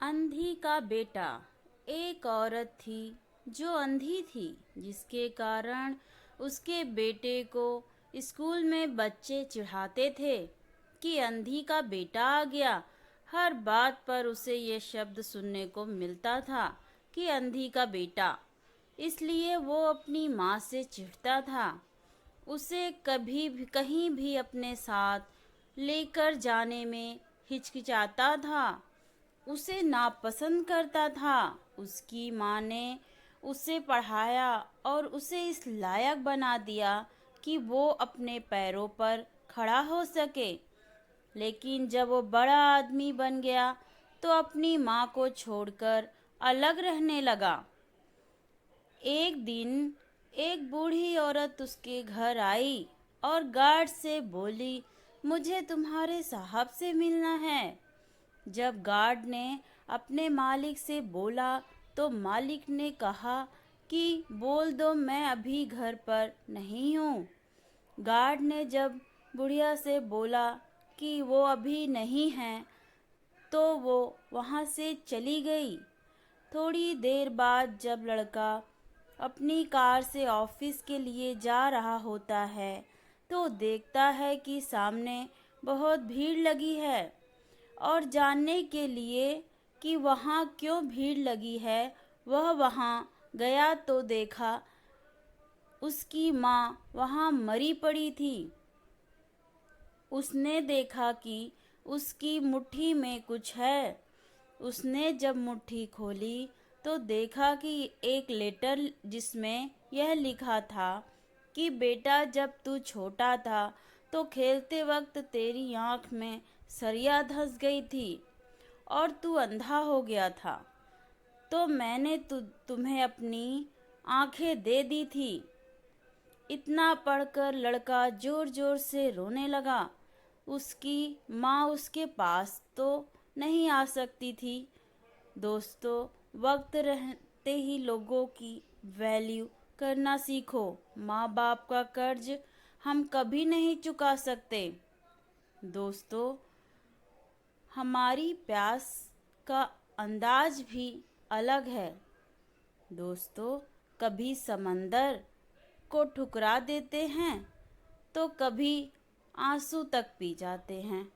अंधी का बेटा। एक औरत थी जो अंधी थी, जिसके कारण उसके बेटे को स्कूल में बच्चे चिढ़ाते थे कि अंधी का बेटा आ गया। हर बात पर उसे ये शब्द सुनने को मिलता था कि अंधी का बेटा। इसलिए वो अपनी माँ से चिढ़ता था। उसे कभी भी कहीं भी अपने साथ लेकर जाने में हिचकिचाता था। उसे नापसंद करता था। उसकी माँ ने उसे पढ़ाया और उसे इस लायक बना दिया कि वो अपने पैरों पर खड़ा हो सके। लेकिन जब वो बड़ा आदमी बन गया तो अपनी माँ को छोड़कर अलग रहने लगा। एक दिन एक बूढ़ी औरत उसके घर आई और गार्ड से बोली, मुझे तुम्हारे साहब से मिलना है। जब गार्ड ने अपने मालिक से बोला तो मालिक ने कहा कि बोल दो, मैं अभी घर पर नहीं हूँ। गार्ड ने जब बुढ़िया से बोला कि वो अभी नहीं हैं तो वो वहाँ से चली गई। थोड़ी देर बाद जब लड़का अपनी कार से ऑफिस के लिए जा रहा होता है तो देखता है कि सामने बहुत भीड़ लगी है। और जानने के लिए कि वहाँ क्यों भीड़ लगी है, वह वहाँ गया तो देखा उसकी माँ वहाँ मरी पड़ी थी। उसने देखा कि उसकी मुट्ठी में कुछ है। उसने जब मुट्ठी खोली तो देखा कि एक लेटर जिसमें यह लिखा था कि बेटा, जब तू छोटा था तो खेलते वक्त तेरी आँख में सरिया धंस गई थी और तू अंधा हो गया था, तो मैंने तुम्हें अपनी आँखें दे दी थी। इतना पढ़कर लड़का जोर जोर से रोने लगा। उसकी माँ उसके पास तो नहीं आ सकती थी। दोस्तों, वक्त रहते ही लोगों की वैल्यू करना सीखो। माँ बाप का कर्ज हम कभी नहीं चुका सकते। दोस्तों, हमारी प्यास का अंदाज भी अलग है। दोस्तों, कभी समंदर को ठुकरा देते हैं तो कभी आंसू तक पी जाते हैं।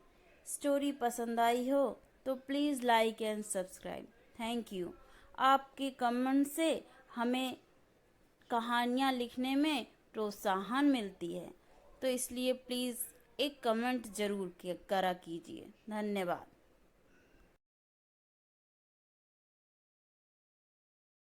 स्टोरी पसंद आई हो तो please like and subscribe. Thank you. आपके कमेंट से हमें कहानियाँ लिखने में प्रोत्साहन मिलती है, तो इसलिए प्लीज़ एक कमेंट ज़रूर करा कीजिए। धन्यवाद।